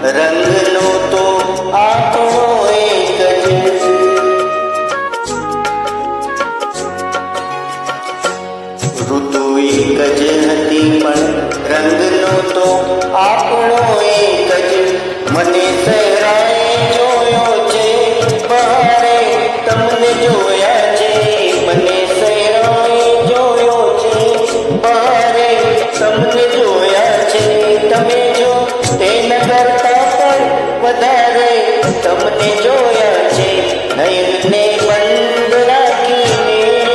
રંગનો તો આપણો એક જ, ઋતુ એક જ હતી પણ રંગનો તો આપણો એક જ. મને સહેરાએ જોયો છે બહારે તમને જોયા છે, મને સહેરાએ જોયો છે બહારે તમને જોયા છે. તમે જો તેના કરતા પણ વધારે તમને જોયા છે નયનને બંધ રાખીને.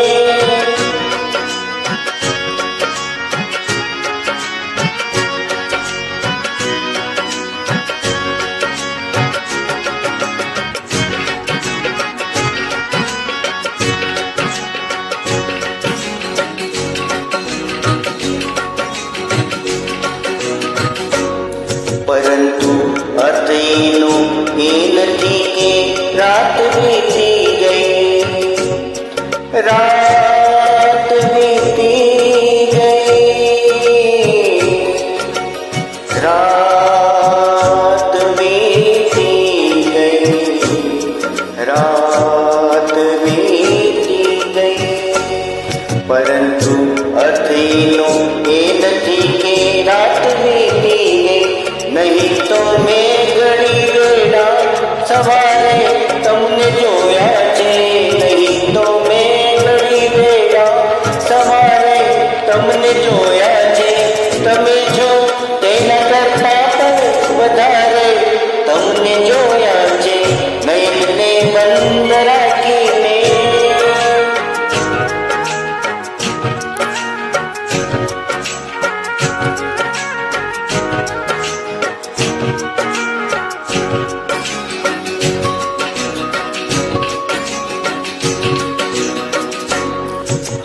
પરંતુ અર્થ એનો એ નથી કે રાત વીતી ગઈ, રાત વીતી ગઈ, રાત વીતી ગઈ, રાત વીતી ગઈ. પરંતુ અર્થ એનો એ નથી કે રાત વીતી ગઈ, નહીં તો મેં ઘડી વેળા સવારે તમને જોયા છે, નહીં તો મેં ઘડી વેળા સવારે તમને જોયા છે. તમે જો તેના કરતા પણ વધારે તમને જોયા છે નયનને બંધ રાખીને.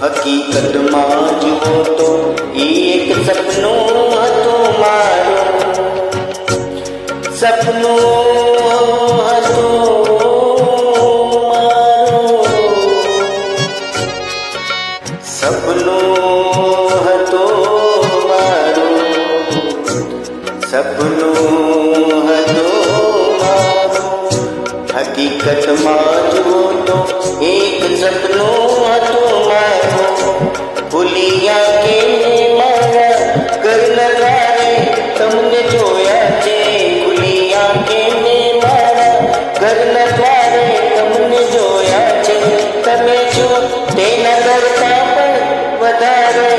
હકીકતમાં જુઓ તો એક સપનું હતું મારું, સપનું હતું મારું, સપનું હતું મારું, સપનું હતું મારું. હકીકતમાં જુઓ તો એક સપનું હતું મારું, ભૂલિયા કે મારા ઘરના દ્વારે તમને જોયા છે, ભૂલિયા કે મારા ઘરના દ્વારે તમને જોયા છે. તમે જો તેના કરતા પણ વધારે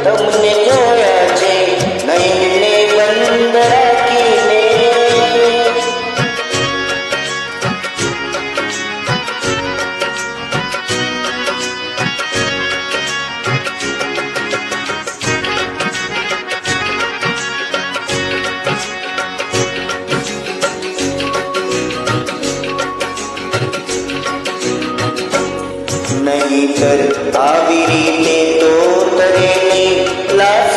તમને જોયા છે નયનને બંધ રાખીને. નહીતર આવી રીતે તો તરેની લાશ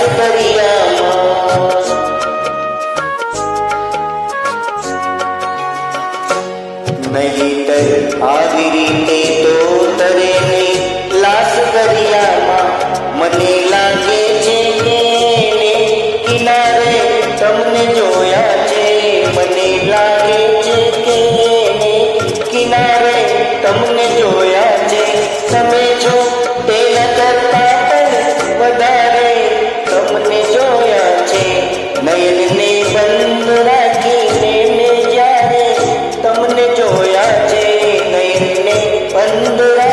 વંદરા